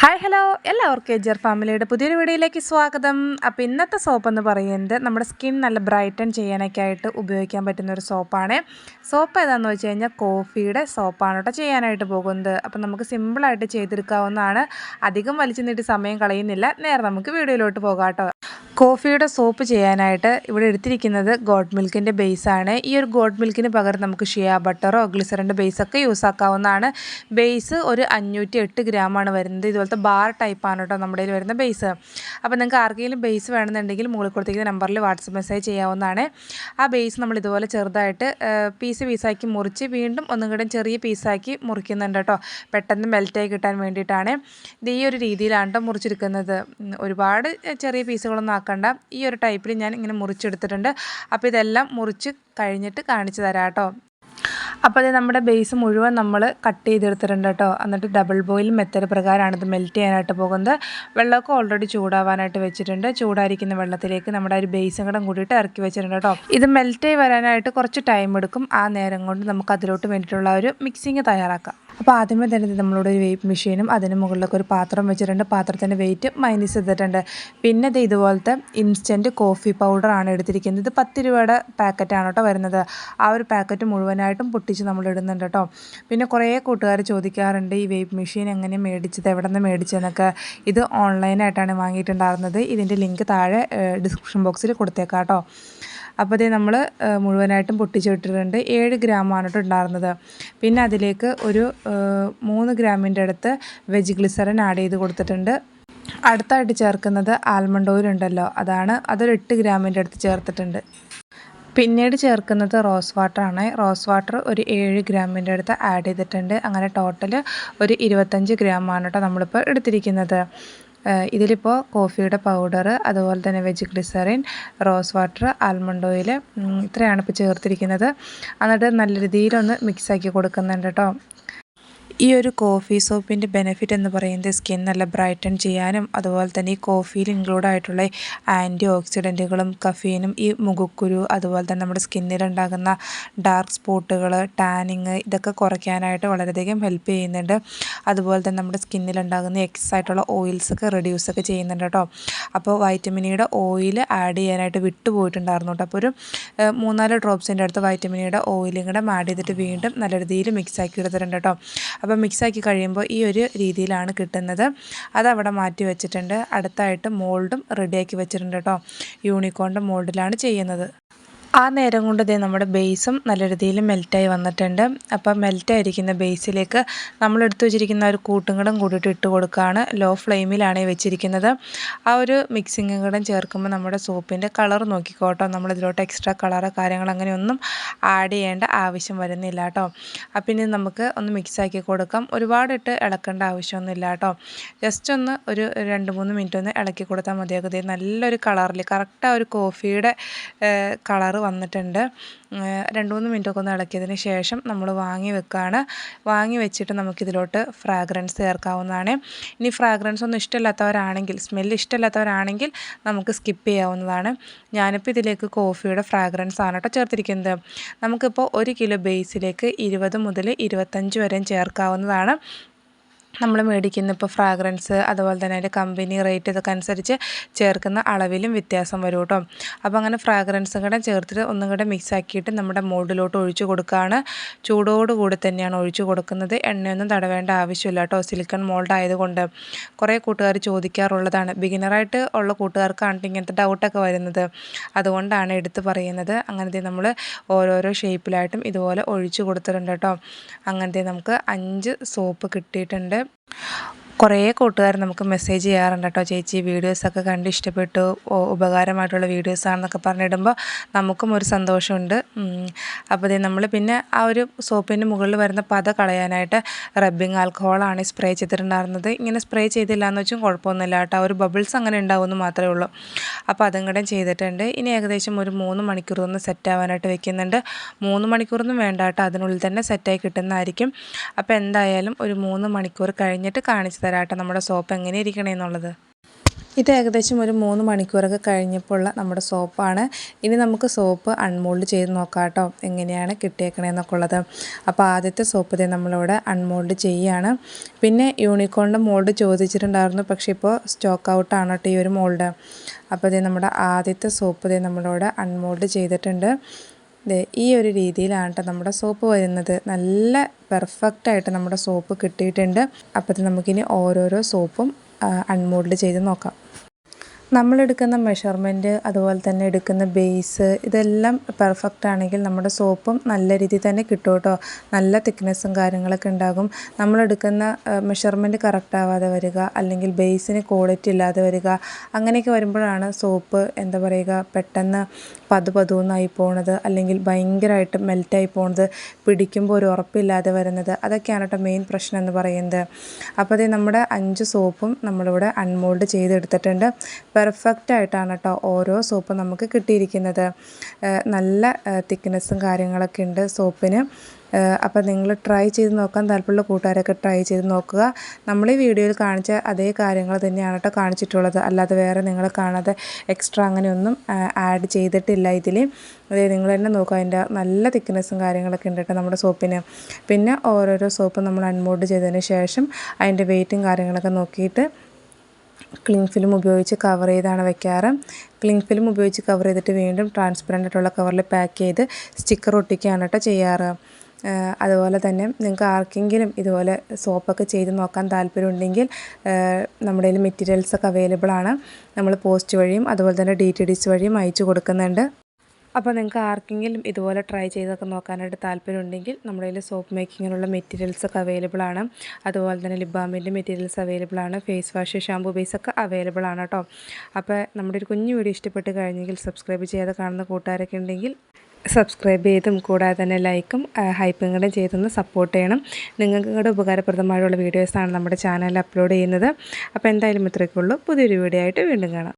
Hi hello എല്ലാവർക്കും എജർ ഫാമിലിയുടെ പുതിയൊരു വീഡിയോയിലേക്ക് സ്വാഗതം. അപ്പോൾ ഇന്നത്തെ സോപ്പ് എന്ന് പറയുന്നത് നമ്മുടെ സ്കിൻ നല്ല ബ്രൈറ്റൻ ചെയ്യാനൊക്കെ ആയിട്ട് ഉപയോഗിക്കാൻ പറ്റുന്ന ഒരു സോപ്പാണ്. സോപ്പ് ഏതാണെന്ന് വെച്ച് കഴിഞ്ഞാൽ കോഫിയുടെ സോപ്പാണ് കേട്ടോ ചെയ്യാനായിട്ട് പോകുന്നത്. അപ്പോൾ നമുക്ക് സിമ്പിളായിട്ട് ചെയ്തെടുക്കാവുന്നതാണ്. അധികം വലിച്ചു നീട്ടി സമയം കളയുന്നില്ല. നേരെ നമുക്ക് വീഡിയോയിലോട്ട് പോകാം കേട്ടോ. കോഫിയുടെ സോപ്പ് ചെയ്യാനായിട്ട് ഇവിടെ എടുത്തിരിക്കുന്നത് ഗോഡ് മിൽക്കിൻ്റെ ബേസാണ്. ഈ ഒരു ഗോഡ് മിൽക്കിന് പകരം നമുക്ക് ഷിയ ബട്ടറോ ഗ്ലിസറിൻ്റെ ബേസൊക്കെ യൂസ് ആക്കാവുന്നതാണ്. ബേസ് ഒരു 508 ഗ്രാമാണ് വരുന്നത്. ഇതുപോലത്തെ ബാർ ടൈപ്പാണ് കേട്ടോ നമ്മുടെ കയ്യിൽ വരുന്ന ബേസ്. അപ്പോൾ നിങ്ങൾക്ക് ആർക്കെങ്കിലും ബേസ് വേണമെന്നുണ്ടെങ്കിൽ മുകളിൽ കൊടുത്തിരിക്കുന്ന നമ്പറിൽ വാട്സപ്പ് മെസ്സേജ് ചെയ്യാവുന്നതാണ്. ആ ബേസ് നമ്മൾ ഇതുപോലെ ചെറുതായിട്ട് പീസാക്കി മുറിച്ച് വീണ്ടും ഒന്നും കൂടെ ചെറിയ പീസാക്കി മുറിക്കുന്നുണ്ട് കേട്ടോ. പെട്ടെന്ന് മെൽറ്റായി കിട്ടാൻ വേണ്ടിയിട്ടാണ്. ഇത് ഈ ഒരു രീതിയിലാണ് കേട്ടോ മുറിച്ചെടുക്കുന്നത്. ഒരുപാട് ചെറിയ പീസുകളൊന്നും ആക്കണ്ട. ഈ ഒരു ടൈപ്പിൽ ഞാൻ ഇങ്ങനെ മുറിച്ചെടുത്തിട്ടുണ്ട്. അപ്പോൾ ഇതെല്ലാം മുറിച്ച് കഴിഞ്ഞിട്ട് കാണിച്ചു തരാം കേട്ടോ. അപ്പോൾ അത് നമ്മുടെ ബേസ് മുഴുവൻ നമ്മൾ കട്ട് ചെയ്തെടുത്തിട്ടുണ്ട് കേട്ടോ. എന്നിട്ട് ഡബിൾ ബോയിൽ മെത്തേഡ് പ്രകാരമാണ് ഇത് മെൽറ്റ് ചെയ്യാനായിട്ട് പോകുന്നത്. വെള്ളമൊക്കെ ഓൾറെഡി ചൂടാവാനായിട്ട് വെച്ചിട്ടുണ്ട്. ചൂടായിരിക്കുന്ന വെള്ളത്തിലേക്ക് നമ്മുടെ ഒരു ബേസും കൂടെ കൂടിയിട്ട് ഇറക്കി വെച്ചിട്ടുണ്ട് കേട്ടോ. ഇത് മെൽറ്റായി വരാനായിട്ട് കുറച്ച് ടൈം എടുക്കും. ആ നേരം കൊണ്ട് നമുക്ക് അതിലോട്ട് വേണ്ടിയിട്ടുള്ള ഒരു മിക്സിങ് തയ്യാറാക്കാം. അപ്പോൾ ആദ്യമേ തന്നെ നമ്മളുടെ ഒരു വെയ്റ്റ് മെഷീനും അതിന് മുകളിലൊക്കെ ഒരു പാത്രം വെച്ചിട്ടുണ്ട്. പാത്രത്തിൻ്റെ വെയിറ്റ് മൈനസ് ചെയ്തിട്ടുണ്ട്. പിന്നെ ഇത് ഇതുപോലത്തെ ഇൻസ്റ്റൻറ്റ് കോഫി പൗഡറാണ് എടുത്തിരിക്കുന്നത്. ഇത് 10 രൂപയുടെ പാക്കറ്റാണ് കേട്ടോ വരുന്നത്. ആ ഒരു പാക്കറ്റ് മുഴുവനായിട്ടും പൊട്ടിച്ച് നമ്മൾ ഇടുന്നുണ്ട് കേട്ടോ. പിന്നെ കുറേ കൂട്ടുകാർ ചോദിക്കാറുണ്ട് ഈ വെയ്റ്റ് മെഷീൻ എങ്ങനെ മേടിച്ചത്, എവിടെ നിന്ന് മേടിച്ചതെന്നൊക്കെ. ഇത് ഓൺലൈനായിട്ടാണ് വാങ്ങിയിട്ടുണ്ടായിരുന്നത്. ഇതിൻ്റെ ലിങ്ക് താഴെ ഡിസ്ക്രിപ്ഷൻ ബോക്സിൽ കൊടുത്തേക്കാം കേട്ടോ. അപ്പോൾ ഇത് നമ്മൾ മുഴുവനായിട്ടും പൊട്ടിച്ചിട്ടിട്ടുണ്ട്. 7 ഗ്രാമാണ് കേട്ടോ ഉണ്ടായിരുന്നത്. പിന്നെ അതിലേക്ക് ഒരു 3 ഗ്രാമിൻ്റെ അടുത്ത് വെജ് ഗ്ലിസറിൻ ആഡ് ചെയ്ത് കൊടുത്തിട്ടുണ്ട്. അടുത്തായിട്ട് ചേർക്കുന്നത് ആൽമണ്ട് ഓയിൽ ഉണ്ടല്ലോ, അതൊരു 8 ഗ്രാമിൻ്റെ അടുത്ത് ചേർത്തിട്ടുണ്ട്. പിന്നീട് ചേർക്കുന്നത് റോസ് വാട്ടറാണ്. റോസ് വാട്ടർ ഒരു 7 ഗ്രാമിൻ്റെ അടുത്ത് ആഡ് ചെയ്തിട്ടുണ്ട്. അങ്ങനെ ടോട്ടൽ ഒരു 25 ഗ്രാമാണ് കേട്ടോ നമ്മളിപ്പോൾ എടുത്തിരിക്കുന്നത്. ഇതിലിപ്പോൾ കോഫിയുടെ പൗഡർ, അതുപോലെ തന്നെ veg glycerin, rose water, almond oil ഇത്രയാണ് ഇപ്പോൾ ചേർത്തിരിക്കുന്നത്. എന്നിട്ട് നല്ല രീതിയിലൊന്ന് മിക്സാക്കി കൊടുക്കുന്നുണ്ട് കേട്ടോ. ഈ ഒരു കോഫി സോപ്പിൻ്റെ ബെനിഫിറ്റ് എന്ന് പറയുന്നത് സ്കിൻ നല്ല ബ്രൈറ്റൻ ചെയ്യാനും, അതുപോലെ തന്നെ ഈ കോഫിയിൽ ഇൻക്ലൂഡ് ആയിട്ടുള്ള ആൻറ്റി ഓക്സിഡൻറ്റുകളും കഫീനും ഈ മുഖക്കുരു, അതുപോലെ തന്നെ നമ്മുടെ സ്കിന്നിലുണ്ടാകുന്ന ഡാർക്ക് സ്പോട്ടുകൾ, ടാനിങ് ഇതൊക്കെ കുറയ്ക്കാനായിട്ട് വളരെയധികം ഹെൽപ്പ് ചെയ്യുന്നുണ്ട്. അതുപോലെ തന്നെ നമ്മുടെ സ്കിന്നിലുണ്ടാകുന്ന എക്സസ് ആയിട്ടുള്ള ഓയിൽസൊക്കെ റെഡ്യൂസൊക്കെ ചെയ്യുന്നുണ്ട് കേട്ടോ. അപ്പോൾ വൈറ്റമിനിയുടെ ഓയിൽ ആഡ് ചെയ്യാനായിട്ട് വിട്ടുപോയിട്ടുണ്ടായിരുന്നു കേട്ടോ. അപ്പോൾ ഒരു 3-4 ഡ്രോപ്സിൻ്റെ അടുത്ത് വൈറ്റമിനിയുടെ ഓയിലും കൂടെ ആഡ് ചെയ്തിട്ട് വീണ്ടും നല്ല രീതിയിൽ മിക്സാക്കി എടുത്തിട്ടുണ്ട് കേട്ടോ. അപ്പോൾ മിക്സാക്കി കഴിയുമ്പോൾ ഈ ഒരു രീതിയിലാണ് കിട്ടുന്നത്. അതവിടെ മാറ്റി വെച്ചിട്ടുണ്ട്. അടുത്തായിട്ട് മോൾഡും റെഡിയാക്കി വെച്ചിട്ടുണ്ട് കേട്ടോ. യൂണിക്കോണിൻ്റെ മോൾഡിലാണ് ചെയ്യുന്നത്. ആ നേരം കൊണ്ട് നമ്മുടെ ബേസും നല്ല രീതിയിൽ മെൽറ്റായി വന്നിട്ടുണ്ട്. അപ്പോൾ മെൽറ്റായിരിക്കുന്ന ബേസിലേക്ക് നമ്മൾ എടുത്തു വെച്ചിരിക്കുന്ന ഒരു കൂട്ടും കൂടെ കൂടിയിട്ട് ഇട്ട് കൊടുക്കുകയാണ്. ലോ ഫ്ലെയിമിലാണ് വെച്ചിരിക്കുന്നത്. ആ ഒരു മിക്സിങ്ങും കൂടെ ചേർക്കുമ്പോൾ നമ്മുടെ സോപ്പിൻ്റെ കളർ നോക്കിക്കോട്ടോ. നമ്മളിതിലോട്ട് എക്സ്ട്രാ കളറ് കാര്യങ്ങൾ അങ്ങനെയൊന്നും ആഡ് ചെയ്യേണ്ട ആവശ്യം വരുന്നില്ല കേട്ടോ. അപ്പം ഇനി നമുക്ക് ഒന്ന് മിക്സാക്കി കൊടുക്കാം. ഒരുപാടിട്ട് ഇളക്കേണ്ട ആവശ്യമൊന്നുമില്ല കേട്ടോ. ജസ്റ്റ് ഒന്ന് ഒരു 2-3 മിനിറ്റ് ഒന്ന് ഇളക്കി കൊടുത്താൽ മതിയാകും. നല്ലൊരു കളറിൽ കറക്റ്റ് ആ ഒരു കോഫിയുടെ കളർ വന്നിട്ടുണ്ട്. 2-3 മിനിറ്റൊക്കെ ഒന്ന് ഇളക്കിയതിന് ശേഷം നമ്മൾ വാങ്ങി വെച്ചിട്ട് നമുക്കിതിലോട്ട് ഫ്രാഗ്രൻസ് ചേർക്കാവുന്നതാണ്. ഇനി ഫ്രാഗ്രൻസ് ഒന്നും ഇഷ്ടമില്ലാത്തവരാണെങ്കിൽ, സ്മെല്ല് ഇഷ്ടമില്ലാത്തവരാണെങ്കിൽ നമുക്ക് സ്കിപ്പ് ചെയ്യാവുന്നതാണ്. ഞാനിപ്പോൾ ഇതിലേക്ക് കോഫിയുടെ ഫ്രാഗ്രൻസ് ആണ് കേട്ടോ ചേർത്തിരിക്കുന്നത്. നമുക്കിപ്പോൾ 1 കിലോ ബേസിലേക്ക് 20 മുതൽ 25 വരെയും ചേർക്കാവുന്നതാണ്. നമ്മൾ മേടിക്കുന്ന ഇപ്പോൾ ഫ്രാഗ്രൻസ്, അതുപോലെ തന്നെ അതിൻ്റെ കമ്പനി റേറ്റ് ഇതൊക്കെ അനുസരിച്ച് ചേർക്കുന്ന അളവിലും വ്യത്യാസം വരും കേട്ടോ. അപ്പോൾ അങ്ങനെ ഫ്രാഗ്രൻസും കൂടെ ചേർത്തിട്ട് ഒന്നും കൂടെ മിക്സ് ആക്കിയിട്ട് നമ്മുടെ മോൾഡിലോട്ട് ഒഴിച്ചു കൊടുക്കുകയാണ്. ചൂടോടുകൂടി തന്നെയാണ് ഒഴിച്ചു കൊടുക്കുന്നത്. എണ്ണയൊന്നും തടവേണ്ട ആവശ്യമില്ല കേട്ടോ. സിലിക്കൺ മോൾഡ് ആയതുകൊണ്ട് കുറേ കൂട്ടുകാർ ചോദിക്കാറുള്ളതാണ്. ബിഗിനറായിട്ട് ഉള്ള കൂട്ടുകാർക്കാണ് ഇങ്ങനത്തെ ഡൗട്ടൊക്കെ വരുന്നത്. അതുകൊണ്ടാണ് എടുത്ത് പറയുന്നത്. അങ്ങനത്തെ നമ്മൾ ഓരോരോ ഷേപ്പിലായിട്ടും ഇതുപോലെ ഒഴിച്ചു കൊടുത്തിട്ടുണ്ട് കേട്ടോ. അങ്ങനത്തെ നമുക്ക് 5 സോപ്പ് കിട്ടിയിട്ടുണ്ട്. കുറേ കൂട്ടുകാർ നമുക്ക് മെസ്സേജ് ചെയ്യാറുണ്ട് കേട്ടോ. ചേച്ചി വീഡിയോസൊക്കെ കണ്ട് ഇഷ്ടപ്പെട്ടു, ഉപകാരമായിട്ടുള്ള വീഡിയോസാണെന്നൊക്കെ പറഞ്ഞിടുമ്പോൾ നമുക്കും ഒരു സന്തോഷമുണ്ട്. അപ്പോൾ നമ്മൾ പിന്നെ ആ ഒരു സോപ്പിൻ്റെ മുകളിൽ വരുന്ന പത കളയാനായിട്ട് റബ്ബിങ് ആൽക്കഹോളാണ് സ്പ്രേ ചെയ്തിട്ടുണ്ടായിരുന്നത്. ഇങ്ങനെ സ്പ്രേ ചെയ്തില്ല എന്ന് വെച്ചും കുഴപ്പമൊന്നുമില്ല കേട്ടോ. ഒരു ബബിൾസ് അങ്ങനെ ഉണ്ടാവുമെന്ന് മാത്രമേ ഉള്ളൂ. അപ്പോൾ അതും കൂടെ ചെയ്തിട്ടുണ്ട്. ഇനി ഏകദേശം ഒരു 3 മണിക്കൂർ ഒന്ന് സെറ്റ് ആവാനായിട്ട് വെക്കുന്നുണ്ട്. 3 മണിക്കൂറൊന്നും വേണ്ട കേട്ടോ, അതിനുള്ളിൽ തന്നെ സെറ്റായി കിട്ടുന്നതായിരിക്കും. അപ്പോൾ എന്തായാലും ഒരു 3 മണിക്കൂർ കഴിഞ്ഞിട്ട് കാണിച്ചു തരാം കേട്ടോ നമ്മുടെ സോപ്പ് എങ്ങനെ ഇരിക്കണമെന്നുള്ളത്. ഇത് ഏകദേശം ഒരു 3 മണിക്കൂറൊക്കെ കഴിഞ്ഞപ്പോൾ നമ്മുടെ സോപ്പാണ്. ഇനി നമുക്ക് സോപ്പ് അൺമോൾഡ് ചെയ്ത് നോക്കാം കേട്ടോ, എങ്ങനെയാണ് കിട്ടിയേക്കണേന്നൊക്കെ ഉള്ളത്. അപ്പോൾ ആദ്യത്തെ സോപ്പ് നമ്മളിവിടെ അൺമോൾഡ് ചെയ്യുകയാണ്. പിന്നെ യൂണിക്കോണിൻ്റെ മോൾഡ് ചോദിച്ചിട്ടുണ്ടായിരുന്നു, പക്ഷേ ഇപ്പോൾ സ്റ്റോക്ക് ഔട്ടാണ് കേട്ടോ ഈ ഒരു മോൾഡ്. അപ്പോൾ നമ്മുടെ ആദ്യത്തെ സോപ്പ് നമ്മളിവിടെ അൺമോൾഡ് ചെയ്തിട്ടുണ്ട്. ഈ ഒരു രീതിയിലാണ് കേട്ടോ നമ്മുടെ സോപ്പ് വരുന്നത്. നല്ല പെർഫെക്റ്റായിട്ട് നമ്മുടെ സോപ്പ് കിട്ടിയിട്ടുണ്ട്. അപ്പോൾ നമുക്കിനി ഓരോരോ സോപ്പും അൺമോൾഡ് ചെയ്ത് നോക്കാം. നമ്മളെടുക്കുന്ന മെഷർമെൻറ്റ്, അതുപോലെ തന്നെ എടുക്കുന്ന ബേസ്, ഇതെല്ലാം പെർഫെക്റ്റ് ആണെങ്കിൽ നമ്മുടെ സോപ്പും നല്ല രീതിയിൽ തന്നെ കിട്ടും കേട്ടോ. നല്ല തിക്നെസ്സും കാര്യങ്ങളൊക്കെ ഉണ്ടാകും. നമ്മളെടുക്കുന്ന മെഷർമെൻറ്റ് കറക്റ്റ് ആവാതെ വരിക, അല്ലെങ്കിൽ ബേസിന് ക്വാളിറ്റി ഇല്ലാതെ വരിക, അങ്ങനെയൊക്കെ വരുമ്പോഴാണ് സോപ്പ് എന്താ പറയുക പെട്ടെന്ന് പതുപതുന്നായി പോകുന്നത്, അല്ലെങ്കിൽ ഭയങ്കരമായിട്ട് മെൽറ്റായി പോകുന്നത്, പിടിക്കുമ്പോൾ ഒരു ഉറപ്പില്ലാതെ വരുന്നത്. അതൊക്കെയാണ് കേട്ടോ മെയിൻ പ്രശ്നം എന്ന് പറയുന്നത്. അപ്പോൾ നമ്മുടെ 5 സോപ്പും നമ്മളിവിടെ അൺമോൾഡ് ചെയ്തെടുത്തിട്ടുണ്ട്. പെർഫെക്റ്റ് ആയിട്ടാണ് കേട്ടോ ഓരോ സോപ്പും നമുക്ക് കിട്ടിയിരിക്കുന്നത്. നല്ല തിക്നെസ്സും കാര്യങ്ങളൊക്കെ ഉണ്ട് സോപ്പിന്. അപ്പോൾ നിങ്ങൾ ട്രൈ ചെയ്ത് നോക്കാൻ താല്പര്യമുള്ള കൂട്ടുകാരൊക്കെ ട്രൈ ചെയ്ത് നോക്കുക. നമ്മൾ ഈ വീഡിയോയിൽ കാണിച്ച അതേ കാര്യങ്ങൾ തന്നെയാണ് കേട്ടോ കാണിച്ചിട്ടുള്ളത്, അല്ലാതെ വേറെ നിങ്ങൾ കാണാതെ എക്സ്ട്രാ അങ്ങനെയൊന്നും ആഡ് ചെയ്തിട്ടില്ല ഇതിൽ. അതായത് നിങ്ങൾ തന്നെ നോക്കുക, അതിൻ്റെ നല്ല തിക്നെസ്സും കാര്യങ്ങളൊക്കെ ഉണ്ട് കേട്ടോ നമ്മുടെ സോപ്പിന്. പിന്നെ ഓരോരോ സോപ്പ് നമ്മൾ അൺമോൾഡ് ചെയ്തതിന് ശേഷം അതിൻ്റെ വെയിറ്റും കാര്യങ്ങളൊക്കെ നോക്കിയിട്ട് ക്ലിംഗ് ഫിലിം ഉപയോഗിച്ച് കവർ ചെയ്താണ് വെക്കാറ്. ക്ലിംഗ് ഫിലിം ഉപയോഗിച്ച് കവർ ചെയ്തിട്ട് വീണ്ടും ട്രാൻസ്പെറൻ്റ് ആയിട്ടുള്ള കവറിൽ പാക്ക് ചെയ്ത് സ്റ്റിക്കർ ഒട്ടിക്കുകയാണ് കേട്ടോ ചെയ്യാറ്. അതുപോലെ തന്നെ നിങ്ങൾക്ക് ആർക്കെങ്കിലും ഇതുപോലെ സോപ്പൊക്കെ ചെയ്ത് നോക്കാൻ താല്പര്യമുണ്ടെങ്കിൽ നമ്മുടെ കയ്യിൽ മെറ്റീരിയൽസൊക്കെ അവൈലബിൾ ആണ്. നമ്മൾ പോസ്റ്റ് വഴിയും അതുപോലെ തന്നെ DTDC വഴിയും അയച്ചു കൊടുക്കുന്നുണ്ട്. അപ്പോൾ നിങ്ങൾക്ക് ആർക്കെങ്കിലും ഇതുപോലെ ട്രൈ ചെയ്തൊക്കെ നോക്കാനായിട്ട് താല്പര്യമുണ്ടെങ്കിൽ നമ്മുടെ കയ്യിൽ സോപ്പ് മേക്കിങ്ങിനുള്ള മെറ്റീരിയൽസൊക്കെ അവൈലബിൾ ആണ്. അതുപോലെ തന്നെ ലിപ് ബാമിൻ്റെ മെറ്റീരിയൽസ് അവൈലബിൾ ആണ്. ഫേസ് വാഷ്, ഷാമ്പൂ ബേസൊക്കെ അവൈലബിൾ ആണ് കേട്ടോ. അപ്പോൾ നമ്മുടെ ഒരു കുഞ്ഞു വീഡിയോ ഇഷ്ടപ്പെട്ട് കഴിഞ്ഞെങ്കിൽ സബ്സ്ക്രൈബ് ചെയ്യാതെ കാണുന്ന കൂട്ടുകാരൊക്കെ ഉണ്ടെങ്കിൽ സബ്സ്ക്രൈബ് ചെയ്തും കൂടാതെ തന്നെ ലൈക്കും ഹൈപ്പും കൂടെ ചെയ്തൊന്ന് സപ്പോർട്ട് ചെയ്യണം. നിങ്ങൾക്ക് കൂടെ ഉപകാരപ്രദമായുള്ള വീഡിയോസാണ് നമ്മുടെ ചാനലിൽ അപ്ലോഡ് ചെയ്യുന്നത്. അപ്പോൾ എന്തായാലും ഇത്രയൊക്കെ ഉള്ളൂ. പുതിയൊരു വീഡിയോ ആയിട്ട് വീണ്ടും കാണാം.